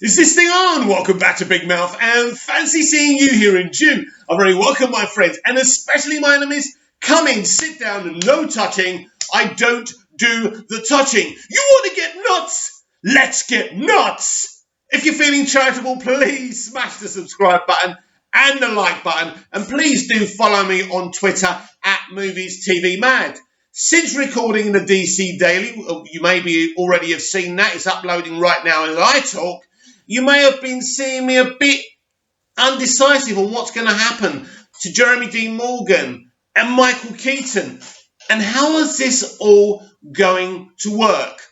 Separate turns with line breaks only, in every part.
Is this thing on? Welcome back to Big Mouth, and fancy seeing you here in June. I very welcome my friends, and especially my enemies. Come in, sit down, and no touching. I don't do the touching. You want to get nuts? Let's get nuts! If you're feeling charitable, please smash the subscribe button and the like button, and please do follow me on Twitter at MoviesTVMad. Since recording the DC Daily, you maybe already have seen that, it's uploading right now as I talk, you may have been seeing me a bit undecisive on what's going to happen to Jeremy Dean Morgan and Michael Keaton. And how is this all going to work?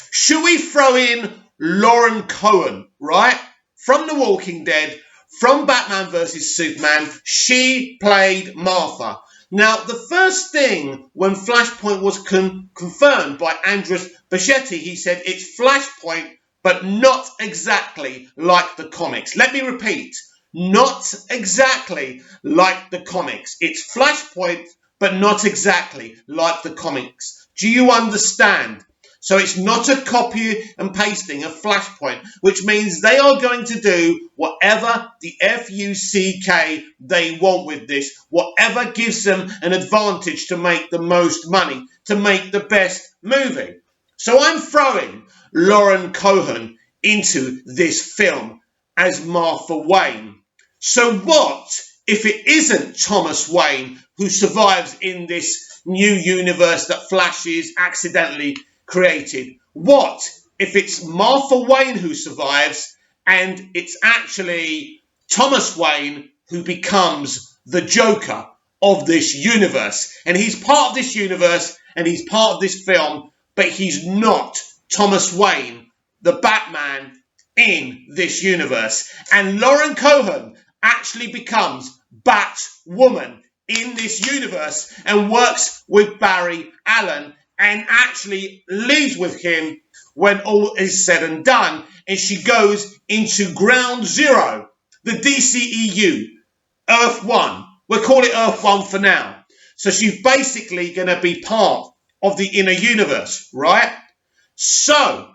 Should we throw in Lauren Cohen, right? From The Walking Dead, from Batman vs. Superman, she played Martha. Now, the first thing when Flashpoint was confirmed by Andres Bichetti, he said it's Flashpoint, but not exactly like the comics. Let me repeat, not exactly like the comics. It's Flashpoint, but not exactly like the comics. Do you understand? So it's not a copy and pasting of Flashpoint, which means they are going to do whatever the FUCK they want with this, whatever gives them an advantage to make the most money, to make the best movie. So I'm throwing Lauren Cohen into this film as Martha Wayne. So what if it isn't Thomas Wayne who survives in this new universe that Flash is accidentally created? What if it's Martha Wayne who survives and it's actually Thomas Wayne who becomes the Joker of this universe? And he's part of this universe and he's part of this film, but he's not Thomas Wayne, the Batman in this universe. And Lauren Cohen actually becomes Batwoman in this universe and works with Barry Allen and actually leaves with him when all is said and done. And she goes into Ground Zero, the DCEU, Earth 1. We'll call it Earth 1 for now. So she's basically going to be part of the inner universe, right? So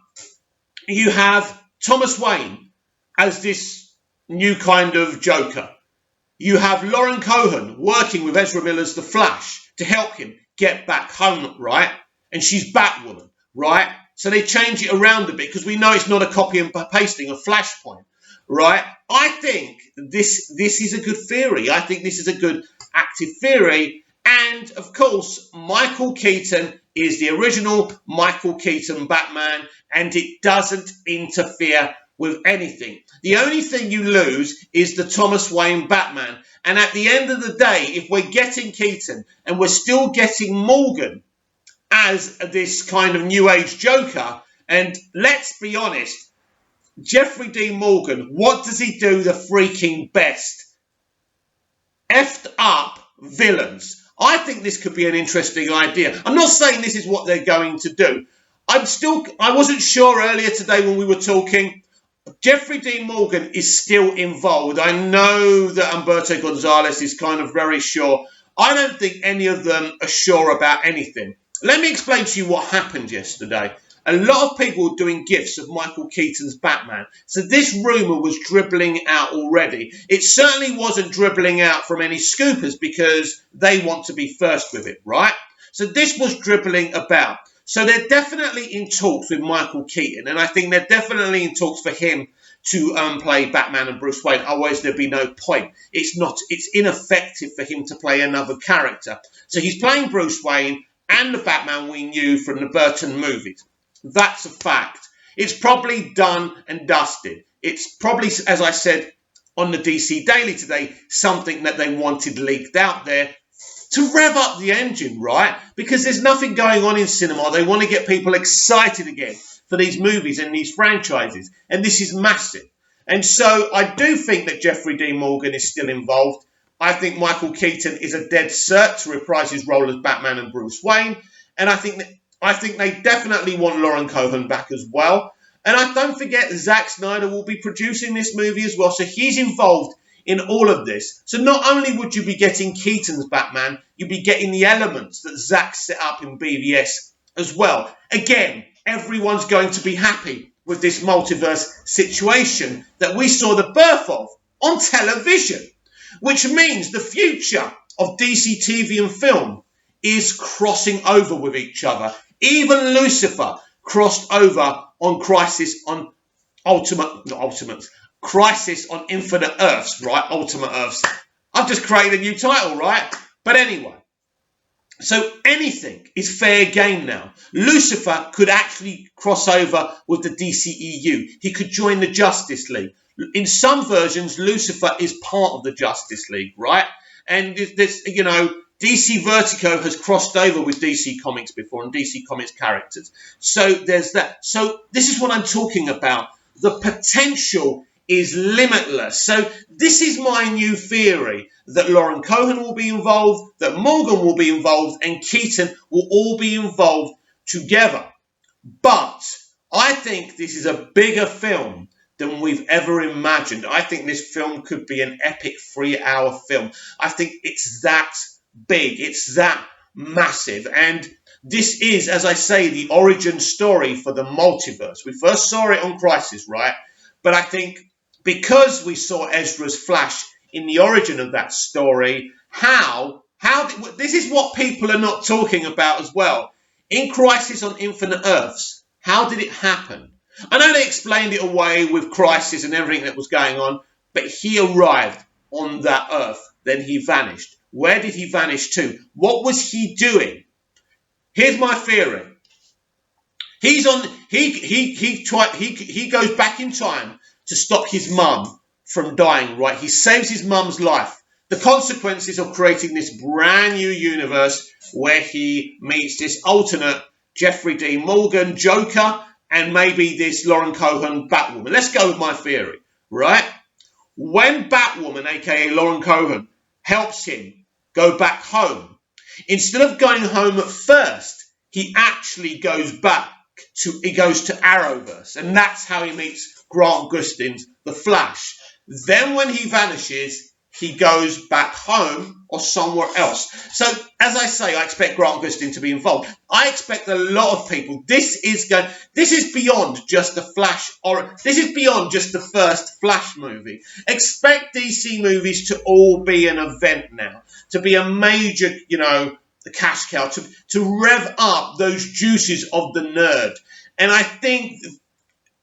you have Thomas Wayne as this new kind of Joker. You have Lauren Cohen working with Ezra Miller's The Flash to help him get back home, right? And she's Batwoman, right? So they change it around a bit because we know it's not a copy and pasting of Flashpoint, right? I think this is a good theory. I think this is a good active theory. And, of course, Michael Keaton is the original Michael Keaton Batman, and it doesn't interfere with anything. The only thing you lose is the Thomas Wayne Batman. And at the end of the day, if we're getting Keaton and we're still getting Morgan as this kind of new age Joker, and let's be honest, Jeffrey Dean Morgan, what does he do the freaking best? Effed up villains. I think this could be an interesting idea. I'm not saying this is what they're going to do. I wasn't sure earlier today when we were talking. Jeffrey Dean Morgan is still involved. I know that Humberto Gonzalez is kind of very sure. I don't think any of them are sure about anything. Let me explain to you what happened yesterday. A lot of people were doing gifs of Michael Keaton's Batman. So this rumour was dribbling out already. It certainly wasn't dribbling out from any scoopers because they want to be first with it, right? So this was dribbling about. So they're definitely in talks with Michael Keaton. And I think they're definitely in talks for him to play Batman and Bruce Wayne. Otherwise, there'd be no point. It's ineffective for him to play another character. So he's playing Bruce Wayne and the Batman we knew from the Burton movies. That's a fact. It's probably done and dusted. It's probably, as I said on the DC Daily today, something that they wanted leaked out there to rev up the engine, right? Because there's nothing going on in cinema. They want to get people excited again for these movies and these franchises. And this is massive. And so I do think that Jeffrey Dean Morgan is still involved. I think Michael Keaton is a dead cert to reprise his role as Batman and Bruce Wayne. And I think they definitely want Lauren Cohen back as well. And I don't forget Zack Snyder will be producing this movie as well. So he's involved in all of this. So not only would you be getting Keaton's Batman, you'd be getting the elements that Zack set up in BVS as well. Again, everyone's going to be happy. with this multiverse situation that we saw the birth of on television, which means the future of DC TV and film is crossing over with each other. Even Lucifer crossed over on Crisis on Infinite Earths, right? Ultimate Earths. I've just created a new title, right? But anyway, so anything is fair game now. Lucifer could actually cross over with the DCEU. He could join the Justice League. In some versions, Lucifer is part of the Justice League, right? And this, you know, DC Vertigo has crossed over with DC Comics before and DC Comics characters. So there's that. So this is what I'm talking about. The potential is limitless. So this is my new theory, that Lauren Cohan will be involved, that Morgan will be involved, and Keaton will all be involved together. But I think this is a bigger film than we've ever imagined. I think this film could be an epic 3-hour film. I think it's that big. It's that massive. And this is, as I say, the origin story for the multiverse. We first saw it on Crisis, right? But I think because we saw Ezra's Flash in the origin of that story, this is what people are not talking about as well. In Crisis on Infinite Earths, how did it happen? I know they explained it away with Crisis and everything that was going on, but he arrived on that Earth, then he vanished. Where did he vanish to? What was he doing? Here's my theory. He goes back in time to stop his mum from dying, right? He saves his mum's life. The consequences of creating this brand new universe where he meets this alternate Jeffrey D. Morgan Joker and maybe this Lauren Cohan Batwoman. Let's go with my theory, right? When Batwoman, aka Lauren Cohan, helps him go back home, instead of going home at first, he actually goes to Arrowverse, and that's how he meets Grant Gustin's The Flash. Then when he vanishes, he goes back home or somewhere else. So, as I say, I expect Grant Gustin to be involved. I expect a lot of people. This is beyond just the Flash, or this is beyond just the first Flash movie. Expect DC movies to all be an event now, to be a major, the cash cow, to rev up those juices of the nerd. And I think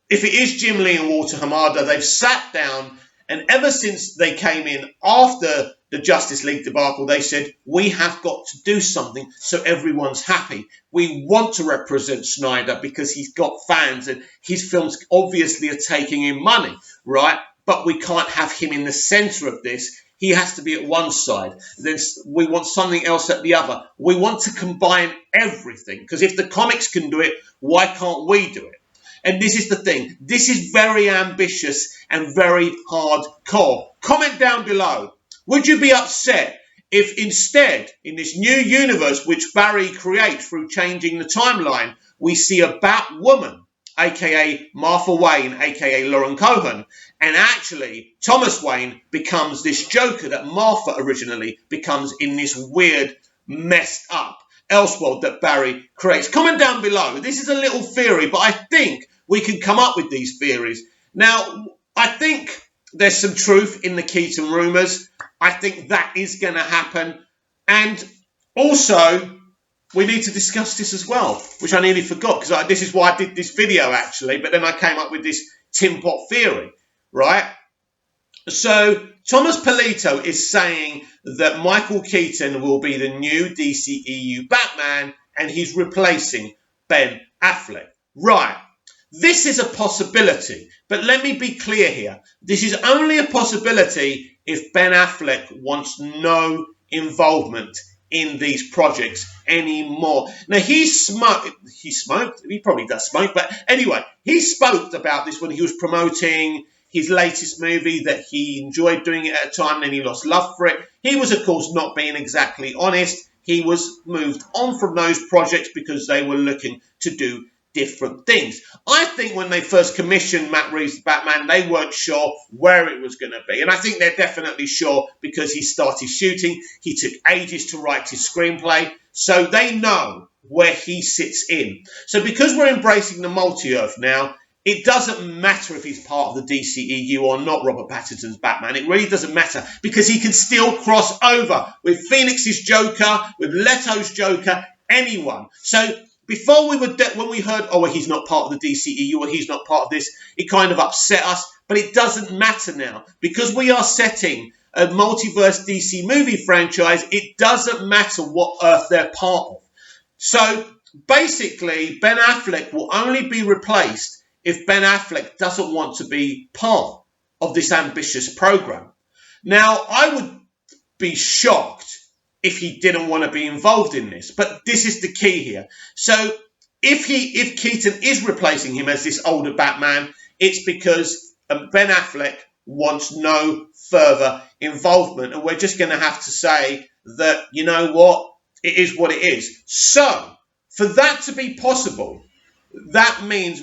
if it is Jim Lee and Walter Hamada, they've sat down, and ever since they came in after the Justice League debacle, they said, we have got to do something so everyone's happy. We want to represent Snyder because he's got fans and his films obviously are taking in money, right? But we can't have him in the center of this. He has to be at one side. Then we want something else at the other. We want to combine everything, because if the comics can do it, why can't we do it? And this is the thing. This is very ambitious and very hardcore. Comment down below. Would you be upset if instead, in this new universe which Barry creates through changing the timeline, we see a Batwoman, a.k.a. Martha Wayne, a.k.a. Lauren Cohan, and actually Thomas Wayne becomes this Joker that Martha originally becomes in this weird, messed up Elseworld that Barry creates? Comment down below. This is a little theory, but I think we can come up with these theories. Now, I think there's some truth in the Keaton rumours. I think that is going to happen. And also, we need to discuss this as well, which I nearly forgot, because this is why I did this video, actually. But then I came up with this Tin Pot theory, right? So, Thomas Polito is saying that Michael Keaton will be the new DCEU Batman, and he's replacing Ben Affleck. Right. This is a possibility, but let me be clear here. This is only a possibility if Ben Affleck wants no involvement in these projects anymore. Now, he probably does smoke, but anyway, he spoke about this when he was promoting his latest movie, that he enjoyed doing it at a time, then he lost love for it. He was, of course, not being exactly honest. He was moved on from those projects because they were looking to do different things. I think when they first commissioned Matt Reeves' Batman, they weren't sure where it was going to be. And I think they're definitely sure because he started shooting. He took ages to write his screenplay. So they know where he sits in. So because we're embracing the multi-earth now, it doesn't matter if he's part of the DCEU or not, Robert Pattinson's Batman. It really doesn't matter because he can still cross over with Phoenix's Joker, with Leto's Joker, anyone. So before when we heard, oh, well, he's not part of the DCEU or he's not part of this, it kind of upset us. But it doesn't matter now because we are setting a multiverse DC movie franchise. It doesn't matter what Earth they're part of. So basically, Ben Affleck will only be replaced if Ben Affleck doesn't want to be part of this ambitious program. Now, I would be shocked if he didn't want to be involved in this, but this is the key here. So if Keaton is replacing him as this older Batman, it's because Ben Affleck wants no further involvement, and we're just going to have to say that, you know what, it is what it is. So for that to be possible, that means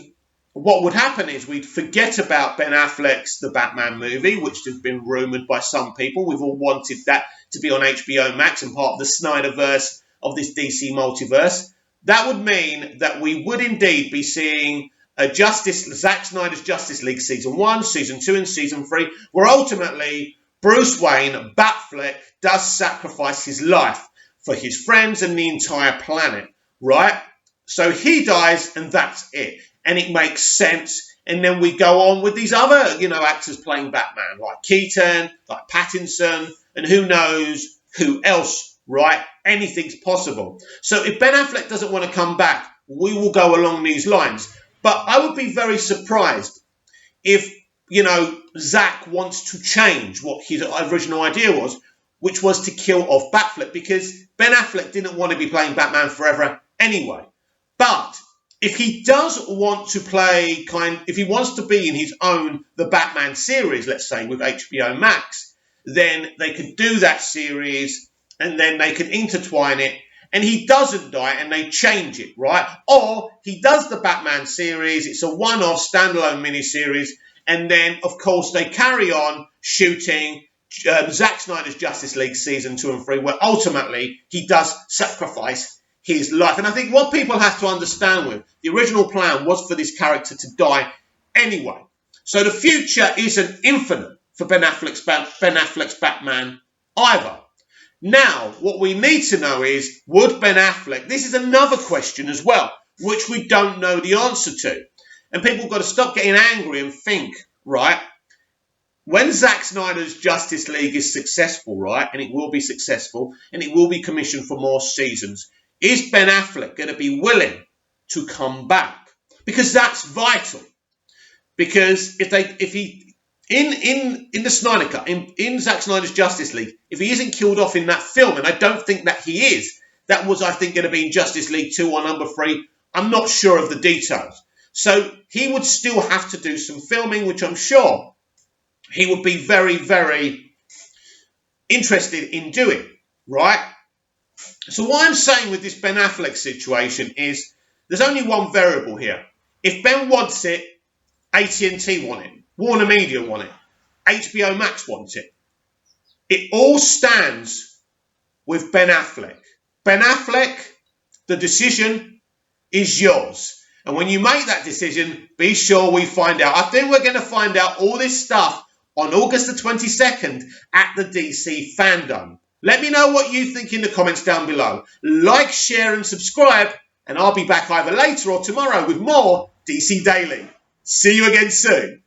what would happen is we'd forget about Ben Affleck's The Batman movie, which has been rumoured by some people. We've all wanted that to be on HBO Max and part of the Snyderverse of this DC multiverse. That would mean that we would indeed be seeing Zack Snyder's Justice League Season 1, Season 2 and Season 3, where ultimately Bruce Wayne, Batfleck, does sacrifice his life for his friends and the entire planet, right? So he dies and that's it. And it makes sense. And then we go on with these other, actors playing Batman, like Keaton, like Pattinson, and who knows who else, right? Anything's possible. So if Ben Affleck doesn't want to come back, we will go along these lines. But I would be very surprised if, Zack wants to change what his original idea was, which was to kill off Batfleck, because Ben Affleck didn't want to be playing Batman forever anyway. But if he does want to play if he wants to be in his own The Batman series, let's say, with HBO Max, then they could do that series and then they could intertwine it and he doesn't die and they change it, right? Or he does the Batman series, it's a one-off standalone miniseries, and then, of course, they carry on shooting Zack Snyder's Justice League Season 2 and 3, where ultimately he does sacrifice his life. And I think what people have to understand with the original plan was for this character to die anyway. So the future isn't infinite for Ben Affleck's Batman either. Now, what we need to know is, would Ben Affleck, this is another question as well, which we don't know the answer to. And people have got to stop getting angry and think, right, when Zack Snyder's Justice League is successful, right, and it will be successful, and it will be commissioned for more seasons, is Ben Affleck going to be willing to come back? Because that's vital. Because in the Snyder Cut, in Zack Snyder's Justice League, if he isn't killed off in that film, and I don't think that he is, that was, I think, going to be in Justice League 2 or number 3. I'm not sure of the details. So he would still have to do some filming, which I'm sure he would be very, very interested in doing, right? So what I'm saying with this Ben Affleck situation is there's only one variable here. If Ben wants it, AT&T want it, Warner Media want it, HBO Max wants it. It all stands with Ben Affleck. Ben Affleck, the decision is yours. And when you make that decision, be sure we find out. I think we're going to find out all this stuff on August the 22nd at the DC Fandom. Let me know what you think in the comments down below. Like, share and subscribe, and I'll be back either later or tomorrow with more DC Daily. See you again soon.